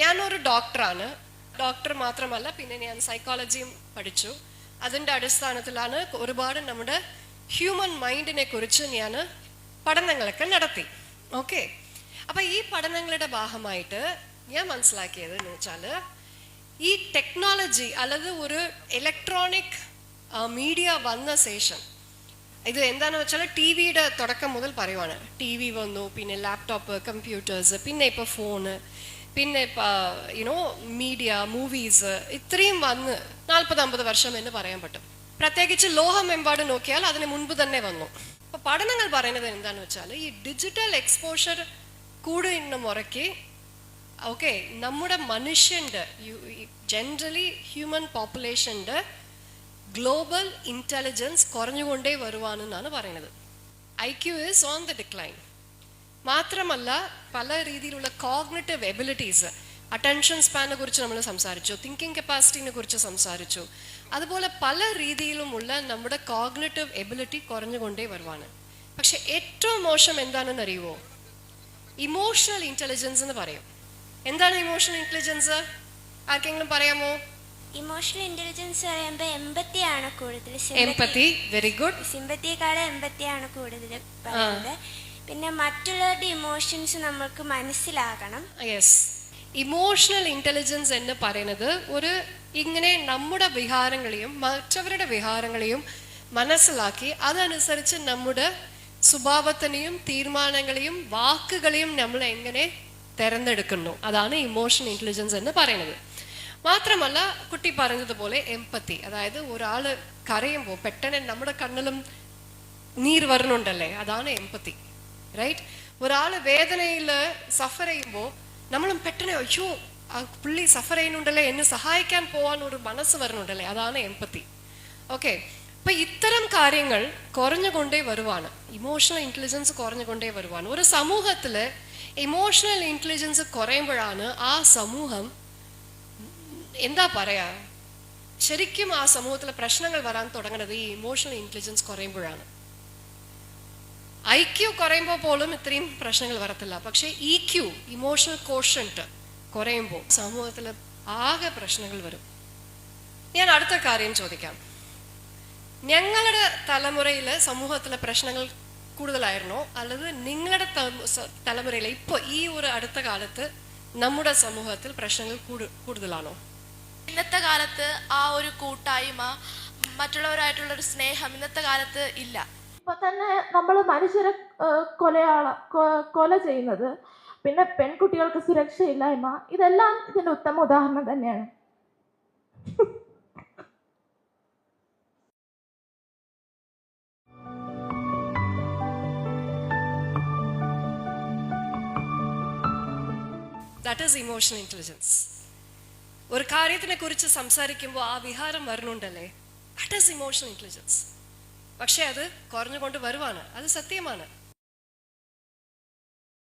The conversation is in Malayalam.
ഞാനൊരു ഡോക്ടറാണ്. ഡോക്ടർ മാത്രമല്ല, പിന്നെ ഞാൻ സൈക്കോളജിയും പഠിച്ചു. അതിൻ്റെ അടിസ്ഥാനത്തിലാണ് ഒരുപാട് നമ്മുടെ ഹ്യൂമൻ മൈൻഡിനെ കുറിച്ച് ഞാൻ പഠനങ്ങളൊക്കെ നടത്തി. ഓക്കെ, അപ്പം ഈ പഠനങ്ങളുടെ ഭാഗമായിട്ട് ഞാൻ മനസ്സിലാക്കിയത് എന്ന് വെച്ചാൽ, ഈ ടെക്നോളജി അല്ലെങ്കിൽ ഒരു ഇലക്ട്രോണിക് മീഡിയ വന്ന ശേഷം, ഇത് എന്താണെന്ന് വെച്ചാൽ ടി വിയുടെ തുടക്കം മുതൽ പറയുവാണ്. ടി വി വന്നു, പിന്നെ ലാപ്ടോപ്പ്, കമ്പ്യൂട്ടേഴ്സ്, പിന്നെ ഇപ്പോൾ ഫോണ്, പിന്നെ മീഡിയ, മൂവീസ്, ഇത്രയും വന്ന് 40-50 വർഷം എന്ന് പറയാൻ പറ്റും. പ്രത്യേകിച്ച് ലോകമെമ്പാട് നോക്കിയാൽ അതിന് മുൻപ് തന്നെ വന്നു. അപ്പോൾ പഠനങ്ങൾ പറയുന്നത് എന്താണെന്ന് വെച്ചാൽ, ഈ ഡിജിറ്റൽ എക്സ്പോഷർ കൂടുന്ന മുറയ്ക്ക് ഓക്കെ നമ്മുടെ മനുഷ്യൻ്റെ ജനറലി ഹ്യൂമൻ പോപ്പുലേഷൻ്റെ ഗ്ലോബൽ ഇൻ്റലിജൻസ് കുറഞ്ഞുകൊണ്ടേ വരുവാനെന്നാണ് പറയുന്നത്. IQ is on the decline. മാത്രമല്ല, പല രീതിയിലുള്ള കോഗ്നിറ്റീവ് എബിലിറ്റീസ്, അറ്റൻഷൻ സ്പാനെ കുറിച്ച് നമ്മൾ സംസാരിച്ചു, തിങ്കിങ് കപ്പാസിറ്റിനെ കുറിച്ച് സംസാരിച്ചു. അതുപോലെ പല രീതിയിലുമുള്ള നമ്മുടെ കോഗ്നിറ്റീവ് എബിലിറ്റി കുറഞ്ഞുകൊണ്ടേ വരുവാണ്. പക്ഷെ ഏറ്റവും മോശം എന്താണെന്ന് അറിയുമോ? ഇമോഷണൽ ഇൻ്റലിജൻസ് എന്ന് പറയും. എന്താണ് ഇമോഷണൽ ഇൻ്റലിജൻസ്? ആർക്കെങ്കിലും പറയാമോ? ഇമോഷണൽ ഇന്റലിജൻസ് പറയുമ്പോൾ എമ്പത്തിയാണ് കൂടുതൽ. എമ്പത്തി, വെരി ഗുഡ്. സിമ്പത്തിയേക്കാളും എമ്പത്തിയാണ് കൂടുതൽ പറയുന്നത്. പിന്നെ മറ്റുള്ളവരുടെ ഇമോഷൻസ് നമുക്ക് മനസ്സിലാകണം. യെസ്, ഇമോഷണൽ ഇൻ്റലിജൻസ് എന്ന് പറയുന്നത് ഒരു ഇങ്ങനെ നമ്മുടെ വികാരങ്ങളെയും മറ്റവരുടെ വികാരങ്ങളെയും മനസ്സിലാക്കി അതനുസരിച്ച് നമ്മുടെ സ്വഭാവത്തിനെയും തീരുമാനങ്ങളെയും വാക്കുകളെയും നമ്മൾ എങ്ങനെ തിരഞ്ഞെടുക്കുന്നു, അതാണ് ഇമോഷണൽ ഇൻ്റലിജൻസ് എന്ന് പറയുന്നത്. മാത്രമല്ല, കുട്ടി പറഞ്ഞതുപോലെ എമ്പത്തി, അതായത് ഒരാൾ കരയുമ്പോൾ പെട്ടെന്ന് നമ്മുടെ കണ്ണിലും നീര് വരുന്നുണ്ടല്ലേ, അതാണ് എമ്പത്തി, റൈറ്റ്? ഒരാൾ വേദനയിൽ സഫർ ചെയ്യുമ്പോൾ നമ്മളും പെട്ടെന്ന് അയ്യോ ആ പുള്ളി സഫർ ചെയ്യുന്നുണ്ടല്ലേ, എന്നെ സഹായിക്കാൻ പോകാൻ ഒരു മനസ്സ് വരുന്നുണ്ടല്ലേ, അതാണ് എമ്പത്തി. ഓക്കെ, അപ്പൊ ഇത്തരം കാര്യങ്ങൾ കുറഞ്ഞുകൊണ്ടേ വരുവാണ്. ഇമോഷണൽ ഇൻ്റലിജൻസ് കുറഞ്ഞുകൊണ്ടേ വരുവാണ്. ഒരു സമൂഹത്തിൽ ഇമോഷണൽ ഇൻ്റലിജൻസ് കുറയുമ്പോഴാണ് ആ സമൂഹം എന്താ പറയാ, ശരിക്കും ആ സമൂഹത്തിലെ പ്രശ്നങ്ങൾ വരാൻ തുടങ്ങുന്നത് ഈ ഇമോഷണൽ ഇൻ്റലിജൻസ് കുറയുമ്പോഴാണ്. IQ കുറയുമ്പോൾ പോലും ഇത്രയും പ്രശ്നങ്ങൾ വരത്തില്ല. പക്ഷേ EQ, ഇമോഷണൽ കോഷ്യന്റ് കുറയുമ്പോൾ സമൂഹത്തിൽ ആകെ പ്രശ്നങ്ങൾ വരും. ഞാൻ അടുത്ത കാര്യം ചോദിക്കാം. ഞങ്ങളുടെ തലമുറയിൽ സമൂഹത്തിലെ പ്രശ്നങ്ങൾ കൂടുതലായിരുന്നോ, അല്ലെങ്കിൽ നിങ്ങളുടെ തലമുറയിൽ ഇപ്പോൾ ഈ ഒരു അടുത്ത കാലത്ത് നമ്മുടെ സമൂഹത്തിൽ പ്രശ്നങ്ങൾ കൂടുതലാണോ? ഇന്നത്തെ കാലത്ത് ആ ഒരു കൂട്ടായ്മ, മറ്റുള്ളവരായിട്ടുള്ളൊരു സ്നേഹം ഇന്നത്തെ കാലത്ത് ഇല്ല. ഇപ്പൊ തന്നെ നമ്മൾ മനുഷ്യരെ കൊല ചെയ്യുന്നത്, പിന്നെ പെൺകുട്ടികൾക്ക് സുരക്ഷയില്ലായ്മ, ഇതെല്ലാം ഇതിന്റെ ഉത്തമ ഉദാഹരണം തന്നെയാണ്. That is emotional intelligence. ഒരു കാര്യത്തിനെ കുറിച്ച് സംസാരിക്കുമ്പോൾ ആ വിഹാരം വരുന്നുണ്ടല്ലേ, ദാറ്റ് ഈസ് ഇമോഷണൽ ഇൻ്റലിജൻസ്. പക്ഷെ അത് കുറഞ്ഞുകൊണ്ട് വരുവാണ്, അത് സത്യമാണ്.